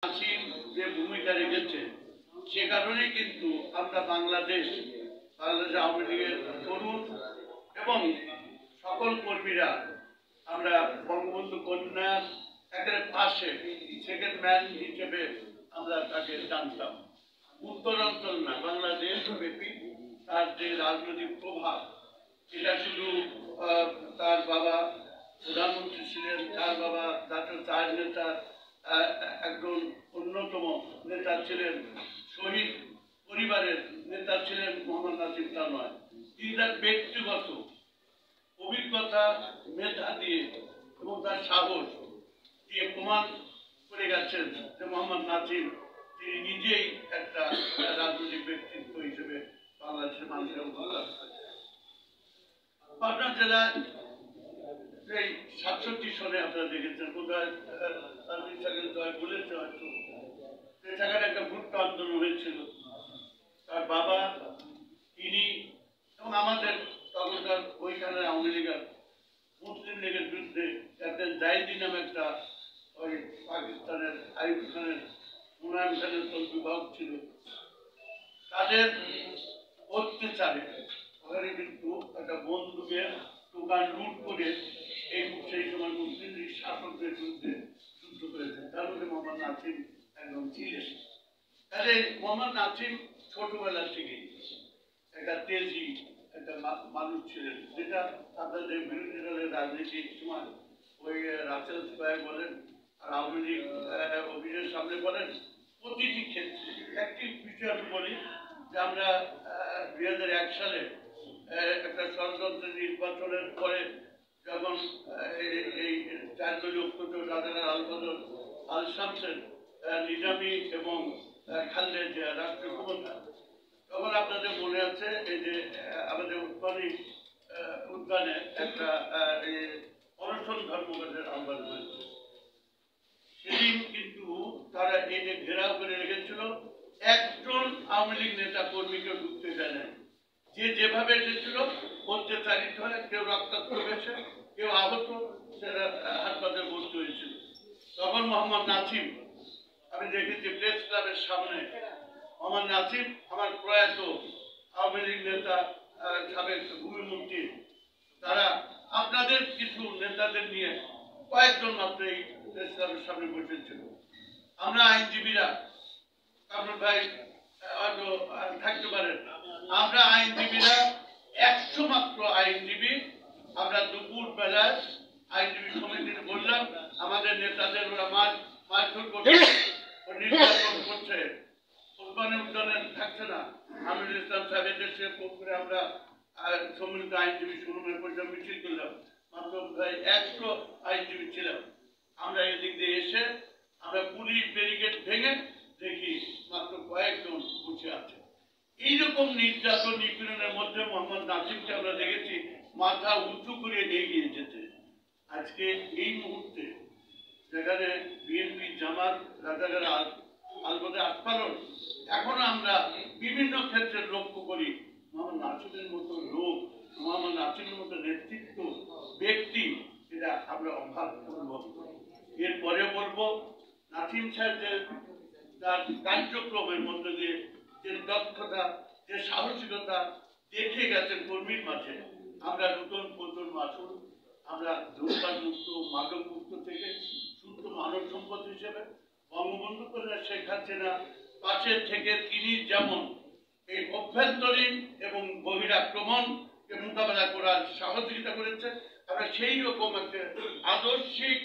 নাসিম যে ভূমিকা রেখেছে সে কারণে কিন্তু আমরা বাংলাদেশ আওয়ামী লীগের তরুণ এবং সকল কর্মীরা আমরা বঙ্গবন্ধু কন্যার একেবারে পাশে সেকেন্ড ম্যান হিসেবে আমরা তাকে জানতাম। উত্তরাঞ্চল না, বাংলাদেশ ব্যাপী তার যে রাজনৈতিক প্রভাব, এটা শুধু তার বাবা প্রধানমন্ত্রী ছিলেন, তার বাবা জাতীয় চার নেতা একজন অন্যতম নেতা ছিলেন, শহীদ পরিবারের নেতা ছিলেন মোহাম্মদ নাসিম, তা নয়। তিনি তার ব্যক্তিগত অভিজ্ঞতা, মেধা দিয়ে এবং তার সাহস দিয়ে প্রমাণ করে গেছেন যে মোহাম্মদ নাসিম তিনি নিজেই একটা রাজনৈতিক ব্যক্তিত্ব হিসেবে বাংলাদেশের মানুষের পাবনা জেলায় এই 67 সনে আপনারা দেখেছেন, বোধহয় বলেছে হয়তো সেখানে একটা ভুট্টা আন্দোলন হয়েছিল। তার বাবা, তিনি এবং আমাদের তখনকার ওইখানে আওয়ামী লীগের মুসলিম লীগের বিরুদ্ধে ক্যাপ্টেন জাহিদি নামে একটা ওই পাকিস্তানের আইয়ুব খানের মুনায়ম খানের বিভাগ ছিল, তাদের অত্যাচারে ওখানে কিন্তু একটা বন্দুকের দোকান লুট করে সেই সময় মুসলিম লীগ শাসকদের বিরুদ্ধে যুদ্ধ করেছেন। তার মধ্যে মোহাম্মদ নাসিম একদম ছিলেন। তাহলে মোহাম্মদ নাসিম ছোটবেলা থেকেই একটা তেজি একটা মানুষ ছিলেন, যেটা আপনাদের বিরোধী দলের রাজনীতির সময় ওই রাসেল স্কয়ার বলেন আর আওয়ামী লীগ অফিসের সামনে বলেন, প্রতিটি ক্ষেত্রে একটি বিষয় আমি বলি যে আমরা 2001 সালে একটা ষড়যন্ত্র নির্বাচনের পরে যখন এই চার দলীয় ঐক্যজোট রাজাকার আল বদর আল শামসের নিজামী এবং খালেদা জিয়া রাষ্ট্রীয় ক্ষমতা, তখন আপনাদের মনে আছে এই যে আমাদের উদ্যানে একটা অনশন ধর্মঘটের আহ্বান করেছে। সেদিন কিন্তু তারা এই যে ঘেরাও করে রেখেছিল, একজন আওয়ামী লীগ নেতা কর্মীকে ঢুকতে দেয় না। যে যেভাবে এসেছিল অত্যাচারিত হয়, কেউ রক্তাক্ত হয়েছে, কেউ আহত, সেটা হাসপাতালে ভর্তি হয়েছিল। তখন মোহাম্মদ নাসিম, আমি দেখেছি প্রেস ক্লাবের সামনে, মোহাম্মদ নাসিম আমার প্রয়াত আওয়ামী লীগ নেতা সাবেক ভূমিমন্ত্রী, তারা আপনাদের কিছু নেতাদের নিয়ে কয়েকজন মাত্র এই প্রেস ক্লাবের সামনে বসেছিল। আমরা আইনজীবীরা, কামরুল ভাই হয়তো থাকতে পারেন, আমরা আইনজীবীরা 100 মাত্র আইনজীবী, আমরা দুপুর বেলায় আইনজীবী সমিতিতে বললাম আমাদের নেতাদের ওরা মারধর করছে, নির্যাতন করছে, কোরবানি উদ্যানে থাকছে না। আমিরুল ইসলাম সাহেবের সে করে আমরা সম্মিলিত আইনজীবী সুরমের পর্যন্ত মিছিল করলাম, মাত্র প্রায় 100 আইনজীবী ছিলাম। আমরা এদিক দিয়ে এসে আমরা পুলিশ ব্যারিকেড ভেঙে দেখি মাত্র কয়েকজন বসে আছে। এইরকম নির্যাতন নিপীড়নের মধ্যে মোহাম্মদ নাসিমকে আমরা দেখেছি মাথা উঁচু করে নিয়ে গিয়ে যেতে। আজকে এই মুহূর্তে যেখানে বিএনপি, জামাত, রাজাকার আলবদে আস্ফালন, এখন আমরা বিভিন্ন ক্ষেত্রে লক্ষ্য করি মোহাম্মদ নাসিমের মতো লোক, মোহাম্মদ নাসিমের মতো নেতৃত্ব ব্যক্তি, এটা আমরা অভাব অনুভব করি। এরপরে বলবো নাসিম সাহেব তার কার্যক্রমের মধ্যে দিয়ে যে দক্ষতা, যে সাহসিকতা দেখে গেছেন কর্মীর মাঝে, আমরা নতুন প্রজন্ম আসুন, আমরা ধূমপান মুক্ত, মাদক মুক্ত থেকে শুদ্ধ মানব সম্পদ হিসেবে বঙ্গবন্ধু কন্যা শেখ হাসিনা পাশে থেকে তিনি যেমন এই অভ্যন্তরীণ এবং বহিরাক্রমণকে মোকাবেলা করার সহযোগিতা করেছে, আমরা সেই রকম একটা আদর্শিক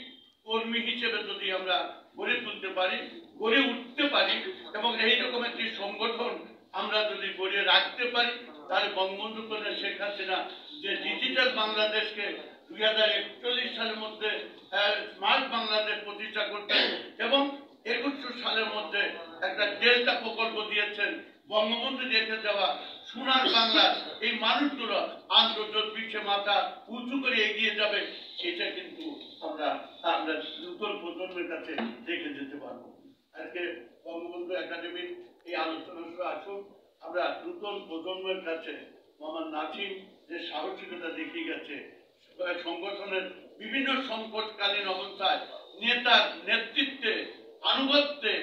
কর্মী হিসেবে যদি আমরা গড়ে তুলতে পারি, গড়ে উঠতে পারি এবং এইরকম একটি সংগঠন আমরা যদি গড়ে রাখতে পারি, তাহলে বঙ্গবন্ধু কন্যা শেখ হাসিনা যে ডিজিটাল বাংলাদেশকে 2041 সালের মধ্যে স্মার্ট বাংলাদেশ প্রতিষ্ঠা করতে এবং 21 সালের মধ্যে একটা ডেল্টা প্রকল্প দিয়েছেন, বঙ্গবন্ধু রেখে যাওয়া সোনার বাংলা, এই মানুষগুলো আন্তর্জাতিক বিশ্বে মাথা উঁচু করে এগিয়ে যাবে, সেটা কিন্তু আমরা নতুন প্রজন্মের কাছে দেখে যেতে পারবো। আজকে বঙ্গবন্ধু একাডেমির এই আলোচনা আসুন, আমরা নতুন প্রজন্মের কাছে মোহাম্মদ নাসিম যে সাহসিকতা দেখিয়ে গেছে, সংগঠনের বিভিন্ন সংকটকালীন অবস্থায় নেতার নেতৃত্বে আনুগত্যে